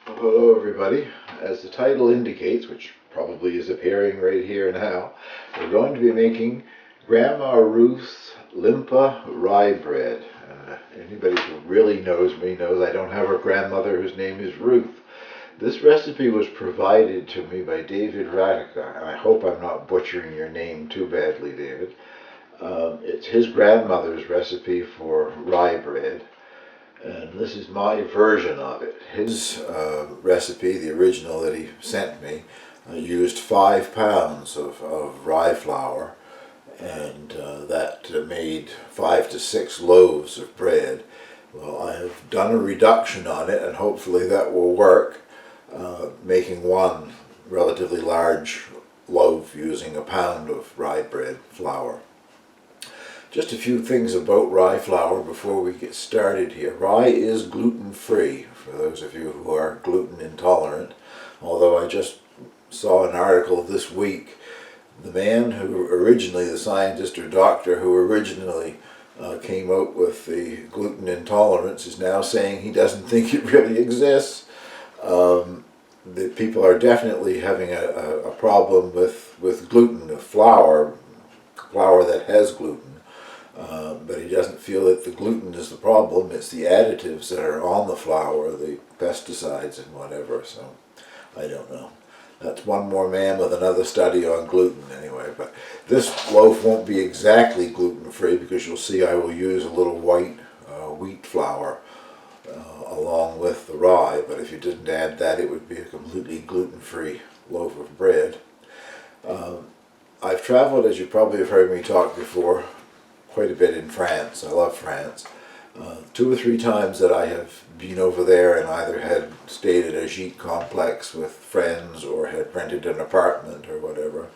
Well, hello everybody. As the title indicates, which probably is appearing right here now, we're going to be making Grandma Ruth's Limpa Rye bread. Anybody who really knows me knows I don't have a grandmother whose name is Ruth. This recipe was provided to me by David Radica, and I hope I'm not butchering your name too badly, David. It's his grandmother's recipe for rye bread. And this is my version of it. His recipe, the original that he sent me, used 5 pounds of rye flour, and that made 5 to 6 loaves of bread. Well, I have done a reduction on it, and hopefully that will work, making one relatively large loaf using a pound of rye bread flour. Just a few things about rye flour before we get started here. Rye is gluten-free, for those of you who are gluten intolerant, although I just saw an article this week. The man who originally, the scientist or doctor who originally came out with the gluten intolerance is now saying he doesn't think it really exists. The people are definitely having a problem with gluten, the flour that has gluten. But he doesn't feel that the gluten is the problem, it's the additives that are on the flour, the pesticides and whatever, so I don't know. That's one more man with another study on gluten anyway, but this loaf won't be exactly gluten-free because you'll see I will use a little white wheat flour along with the rye, but if you didn't add that it would be a completely gluten-free loaf of bread. I've traveled, as you probably have heard me talk before, quite a bit in France. I love France. 2 or 3 times that I have been over there and either had stayed at a gîte complex with friends or had rented an apartment or whatever.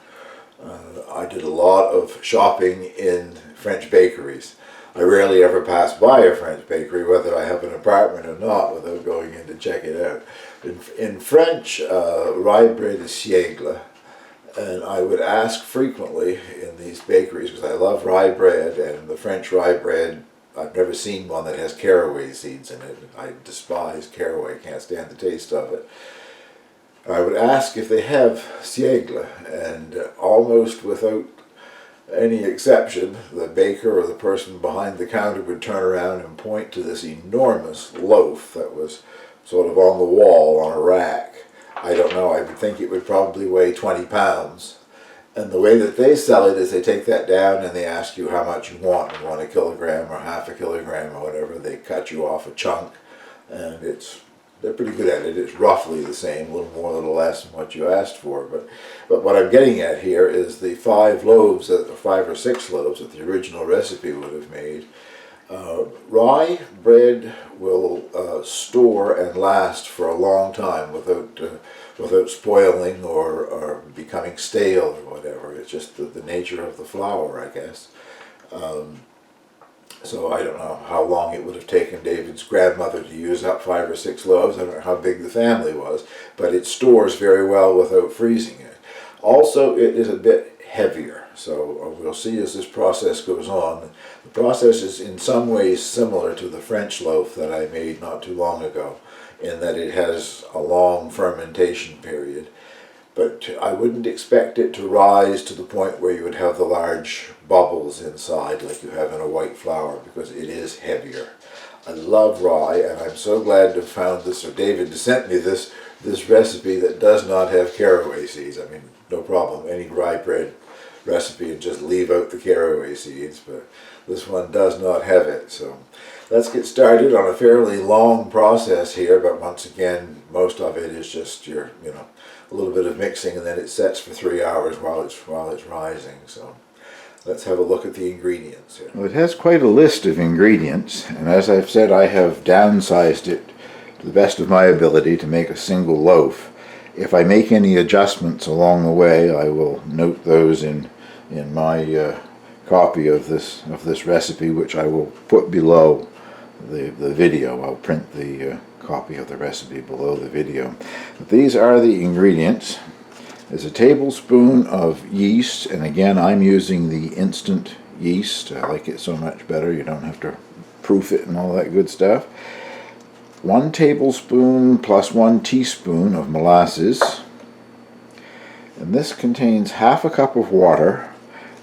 I did a lot of shopping in French bakeries. I rarely ever pass by a French bakery, whether I have an apartment or not, without going in to check it out. In French, rye bread is seigle. And I would ask frequently in these bakeries, because I love rye bread, and the French rye bread, I've never seen one that has caraway seeds in it. I despise caraway, can't stand the taste of it. I would ask if they have seigle, and almost without any exception, the baker or the person behind the counter would turn around and point to this enormous loaf that was sort of on the wall on a rack. I don't know, I would think it would probably weigh 20 pounds. And the way that they sell it is they take that down and they ask you how much you want. You want a kilogram or half a kilogram or whatever. They cut you off a chunk, and they're pretty good at it. It's roughly the same, a little more, a little less than what you asked for. But what I'm getting at here is the 5 loaves, or 5 or 6 loaves that the original recipe would have made. Rye bread will store and last for a long time without spoiling or becoming stale or whatever. It's just the nature of the flour, I guess. So I don't know how long it would have taken David's grandmother to use up 5 or 6 loaves. I don't know how big the family was, but it stores very well without freezing it. Also, it is a bit heavier. So we'll see as this process goes on. The process is in some ways similar to the French loaf that I made not too long ago, in that it has a long fermentation period. But I wouldn't expect it to rise to the point where you would have the large bubbles inside like you have in a white flour, because it is heavier. I love rye, and I'm so glad to have found this, or David sent me this recipe that does not have caraway seeds. I mean, no problem, any rye bread recipe and just leave out the caraway seeds, but this one does not have it. So let's get started on a fairly long process here, but once again, most of it is just a little bit of mixing, and then it sets for 3 hours while it's rising. So let's have a look at the ingredients here. Well, it has quite a list of ingredients, and as I've said, I have downsized it to the best of my ability to make a single loaf. If I make any adjustments along the way, I will note those in my copy of this recipe, which I will put below the video. I'll print the copy of the recipe below the video. But these are the ingredients. There's a tablespoon of yeast, and again I'm using the instant yeast. I like it so much better, you don't have to proof it and all that good stuff. 1 tablespoon plus 1 teaspoon of molasses, and this contains half a cup of water,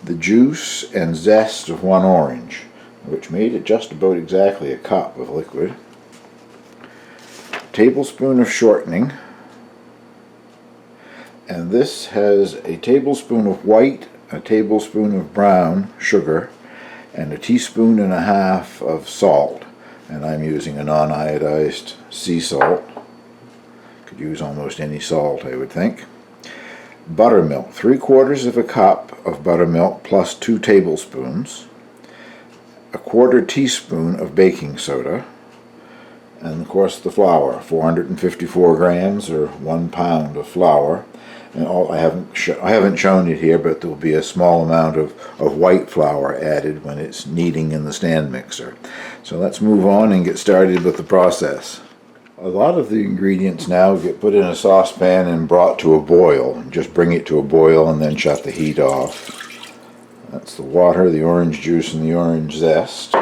the juice and zest of 1 orange, which made it just about exactly a cup of liquid, a tablespoon of shortening, and this has a tablespoon of white, a tablespoon of brown sugar, and a teaspoon and a half of salt. And I'm using a non-iodized sea salt. Could use almost any salt, I would think. Buttermilk, 3/4 of a cup of buttermilk plus 2 tablespoons. A 1/4 teaspoon of baking soda. And of course the flour, 454 grams or 1 pound of flour. And I haven't shown it here, but there will be a small amount of white flour added when it's kneading in the stand mixer. So let's move on and get started with the process. A lot of the ingredients now get put in a saucepan and brought to a boil. Just bring it to a boil and then shut the heat off. That's the water, the orange juice, and the orange zest.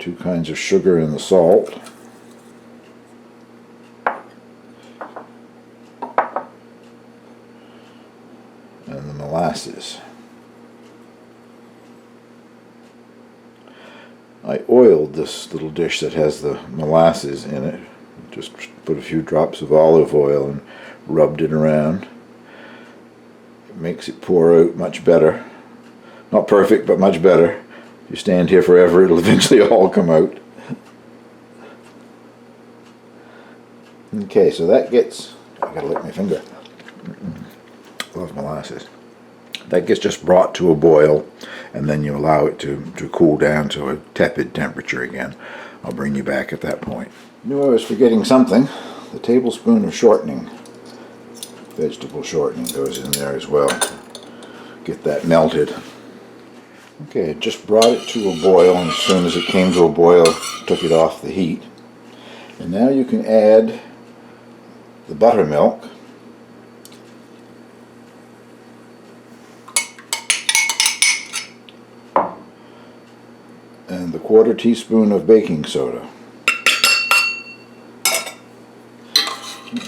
2 kinds of sugar and the salt. And the molasses. I oiled this little dish that has the molasses in it. Just put a few drops of olive oil and rubbed it around. It makes it pour out much better. Not perfect, but much better. If you stand here forever, it'll eventually all come out. Okay, so that gets... I gotta lick my finger. Love molasses. That gets just brought to a boil, and then you allow it to cool down to a tepid temperature again. I'll bring you back at that point. Knew I was forgetting something. The tablespoon of shortening. Vegetable shortening goes in there as well. Get that melted. Okay, I just brought it to a boil, and as soon as it came to a boil, took it off the heat. And now you can add the buttermilk. And the 1/4 teaspoon of baking soda.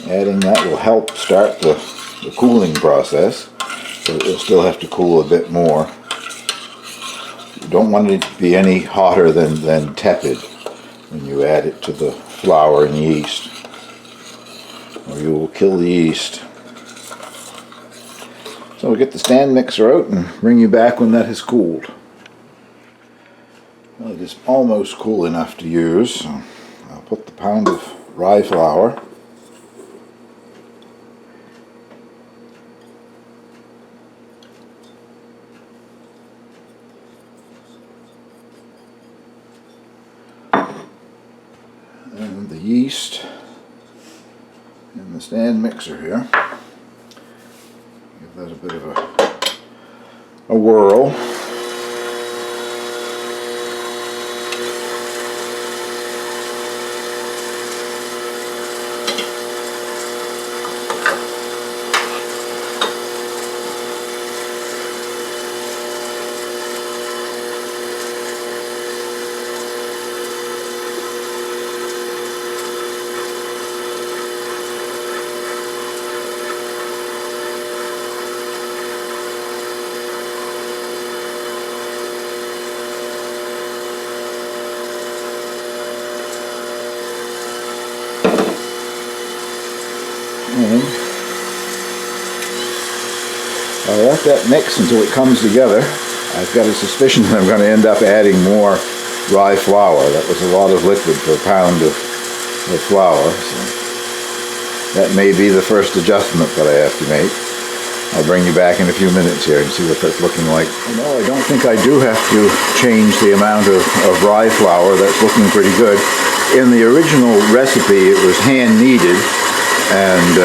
Adding that will help start the cooling process, so it'll still have to cool a bit more. You don't want it to be any hotter than tepid when you add it to the flour and yeast, or you will kill the yeast. So we'll get the stand mixer out and bring you back when that has cooled. Well, it is almost cool enough to use, so I'll put the pound of rye flour and the yeast in the stand mixer here. Give that a bit of a whirl. And I'll let that mix until it comes together. I've got a suspicion that I'm going to end up adding more rye flour. That was a lot of liquid for a pound of flour. So that may be the first adjustment that I have to make. I'll bring you back in a few minutes here and see what that's looking like. No, I don't think I do have to change the amount of rye flour. That's looking pretty good. In the original recipe, it was hand kneaded. And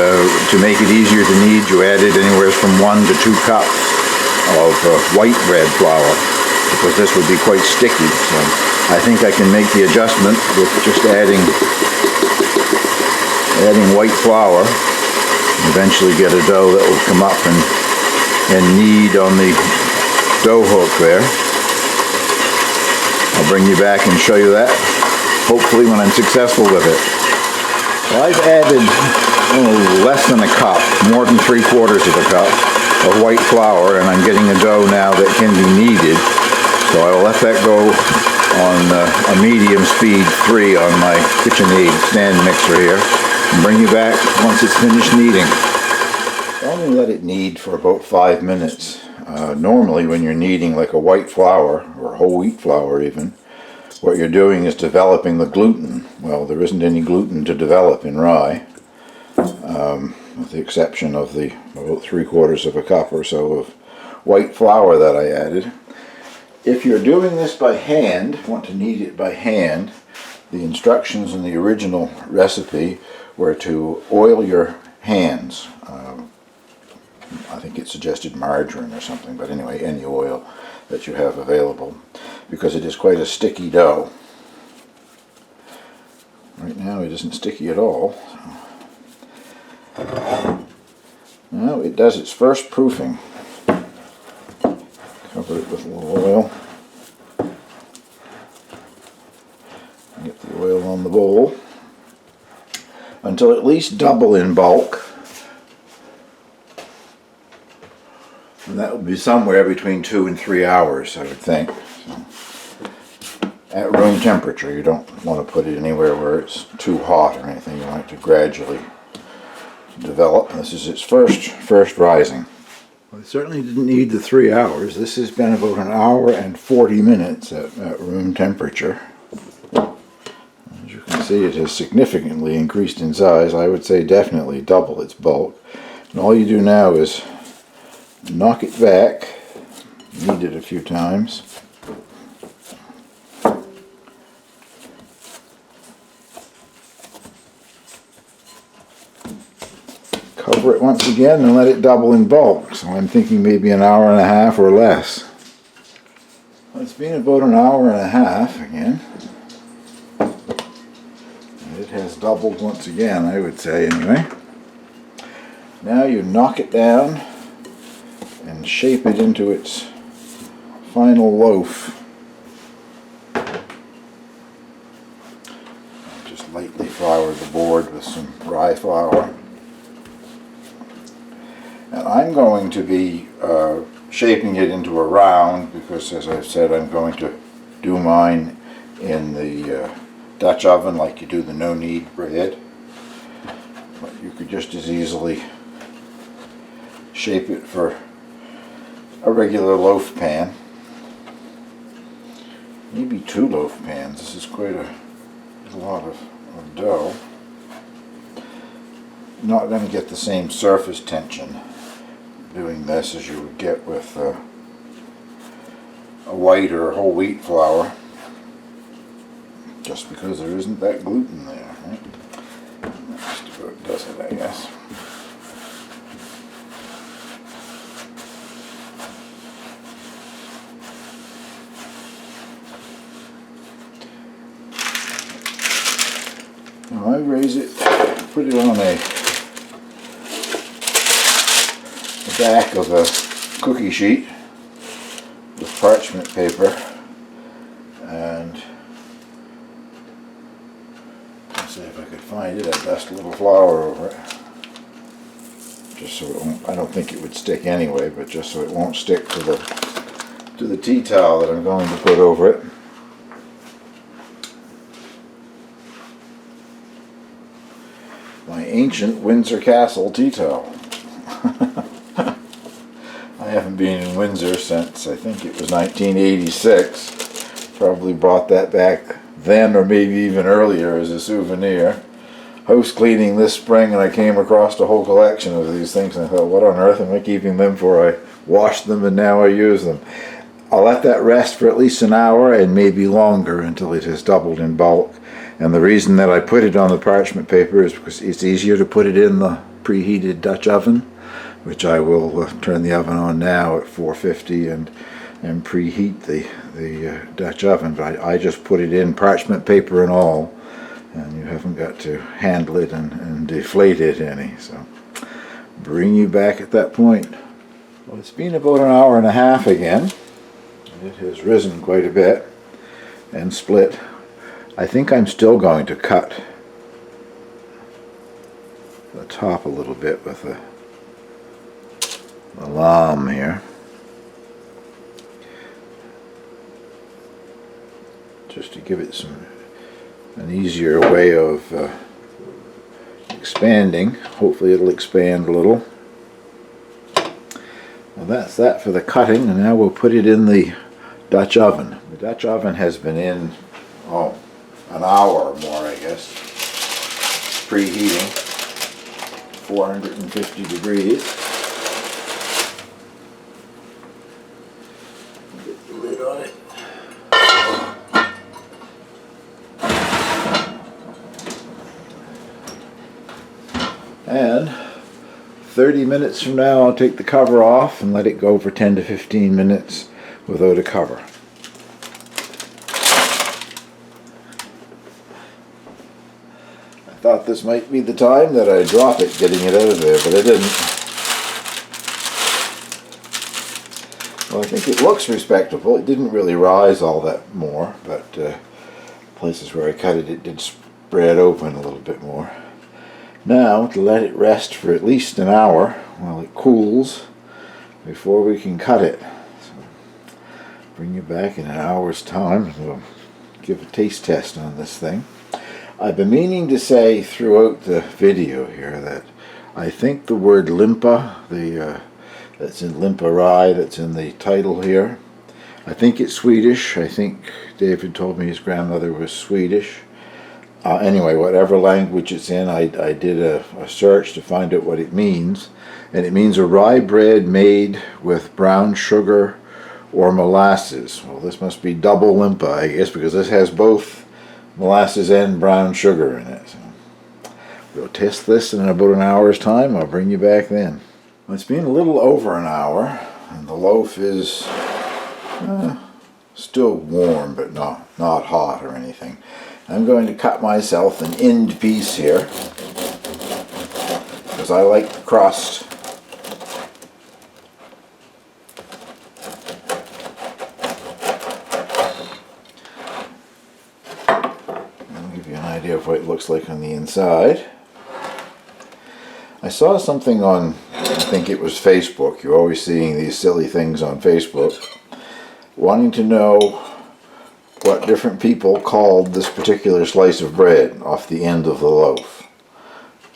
to make it easier to knead, you added anywhere from 1 to 2 cups of white bread flour, because this would be quite sticky. So I think I can make the adjustment with just adding white flour, and eventually get a dough that will come up and knead on the dough hook there. I'll bring you back and show you that. hopefully when I'm successful with it. Well, I've added less than a cup, more than 3/4 of a cup of white flour, and I'm getting a dough now that can be kneaded. So I'll let that go on a medium speed 3 on my KitchenAid stand mixer here, and bring you back once it's finished kneading. I'll only let it knead for about 5 minutes. Normally when you're kneading like a white flour, or whole wheat flour even, what you're doing is developing the gluten. Well, there isn't any gluten to develop in rye, with the exception of the about 3/4 of a cup or so of white flour that I added. If you're doing this by hand, want to knead it by hand, the instructions in the original recipe were to oil your hands. I think it suggested margarine or something, but anyway, any oil that you have available, because it is quite a sticky dough. Right now it isn't sticky at all. Now it does its first proofing. Cover it with a little oil. Get the oil on the bowl until at least double in bulk. And that would be somewhere between 2 and 3 hours, I would think. So, at room temperature, you don't want to put it anywhere where it's too hot or anything. You want it to gradually develop. This is its first rising. Well, it certainly didn't need the 3 hours. This has been about 1 hour and 40 minutes at room temperature. As you can see, it has significantly increased in size. I would say definitely double its bulk. And all you do now is knock it back, knead it a few times. Cover it once again and let it double in bulk. So I'm thinking maybe 1 hour and a half or less. Well, it's been about 1 hour and a half again. It has doubled once again, I would say anyway. Now you knock it down and shape it into its final loaf. Just lightly flour the board with some rye flour. And I'm going to be shaping it into a round because, as I've said, I'm going to do mine in the Dutch oven like you do the no-knead bread. But you could just as easily shape it for a regular loaf pan. Maybe 2 loaf pans. This is quite a lot of dough. Not going to get the same surface tension doing this as you would get with a white or whole wheat flour, just because there isn't that gluten there, right? That's just about does it, I guess. Now I raise it, put it on the back of a cookie sheet with parchment paper, and let's see if I could find it. I dust a little flour over it, just so it won't. I don't think it would stick anyway, but just so it won't stick to the tea towel that I'm going to put over it. My ancient Windsor Castle tea towel. I haven't been in Windsor since I think it was 1986. Probably brought that back then or maybe even earlier as a souvenir. House cleaning this spring and I came across a whole collection of these things and I thought, what on earth am I keeping them for? I washed them and now I use them. I'll let that rest for at least an hour and maybe longer until it has doubled in bulk. And the reason that I put it on the parchment paper is because it's easier to put it in the preheated Dutch oven, which I will turn the oven on now at 450 and preheat the Dutch oven. But I just put it in, parchment paper and all, and you haven't got to handle it and deflate it any. So bring you back at that point. Well, it's been about 1 hour and a half again. It has risen quite a bit and split. I think I'm still going to cut the top a little bit with the lamb here. Just to give it an easier way of expanding. Hopefully it'll expand a little. Well, that's that for the cutting, and now we'll put it in the Dutch oven. The Dutch oven has been in, an hour or more, I guess. Preheating, 450 degrees. Get the lid on it. And 30 minutes from now I'll take the cover off and let it go for 10 to 15 minutes without a cover. I thought this might be the time that I drop it getting it out of there, but I didn't. Well, I think it looks respectable. It didn't really rise all that more, but places where I cut it, it did spread open a little bit more. Now, to let it rest for at least an hour while it cools before we can cut it. So, bring you back in an hour's time and we'll give a taste test on this thing. I've been meaning to say throughout the video here that I think the word limpa, that's in Limpa Rye, that's in the title here, I think it's Swedish. I think David told me his grandmother was Swedish. Anyway, whatever language it's in, I did a search to find out what it means. And it means a rye bread made with brown sugar or molasses. Well, this must be double limpa, I guess, because this has both molasses and brown sugar in it. So we'll test this in about an hour's time. I'll bring you back then. Well, it's been a little over an hour, and the loaf is still warm, but not hot or anything. I'm going to cut myself an end piece here because I like the crust. I'll give you an idea of what it looks like on the inside. I saw something on, I think it was Facebook. You're always seeing these silly things on Facebook, wanting to know what different people called this particular slice of bread off the end of the loaf.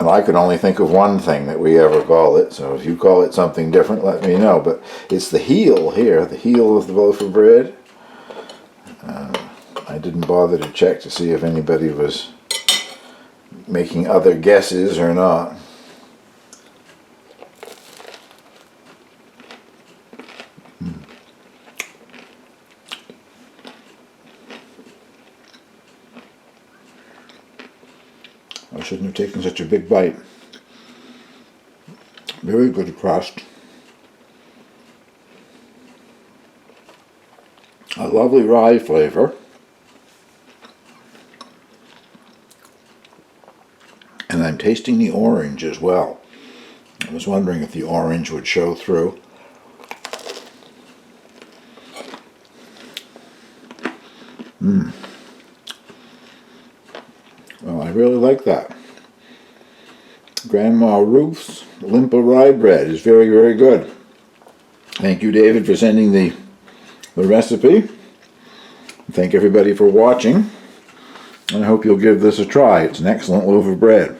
And I could only think of one thing that we ever call it, so if you call it something different, let me know. But it's the heel here, the heel of the loaf of bread. I didn't bother to check to see if anybody was making other guesses or not. I shouldn't have taken such a big bite. Very good crust. A lovely rye flavor. And I'm tasting the orange as well. I was wondering if the orange would show through. Well, I really like that. Grandma Ruth's Limpa Rye bread is very, very good. Thank you, David, for sending the recipe. Thank everybody for watching. And I hope you'll give this a try. It's an excellent loaf of bread.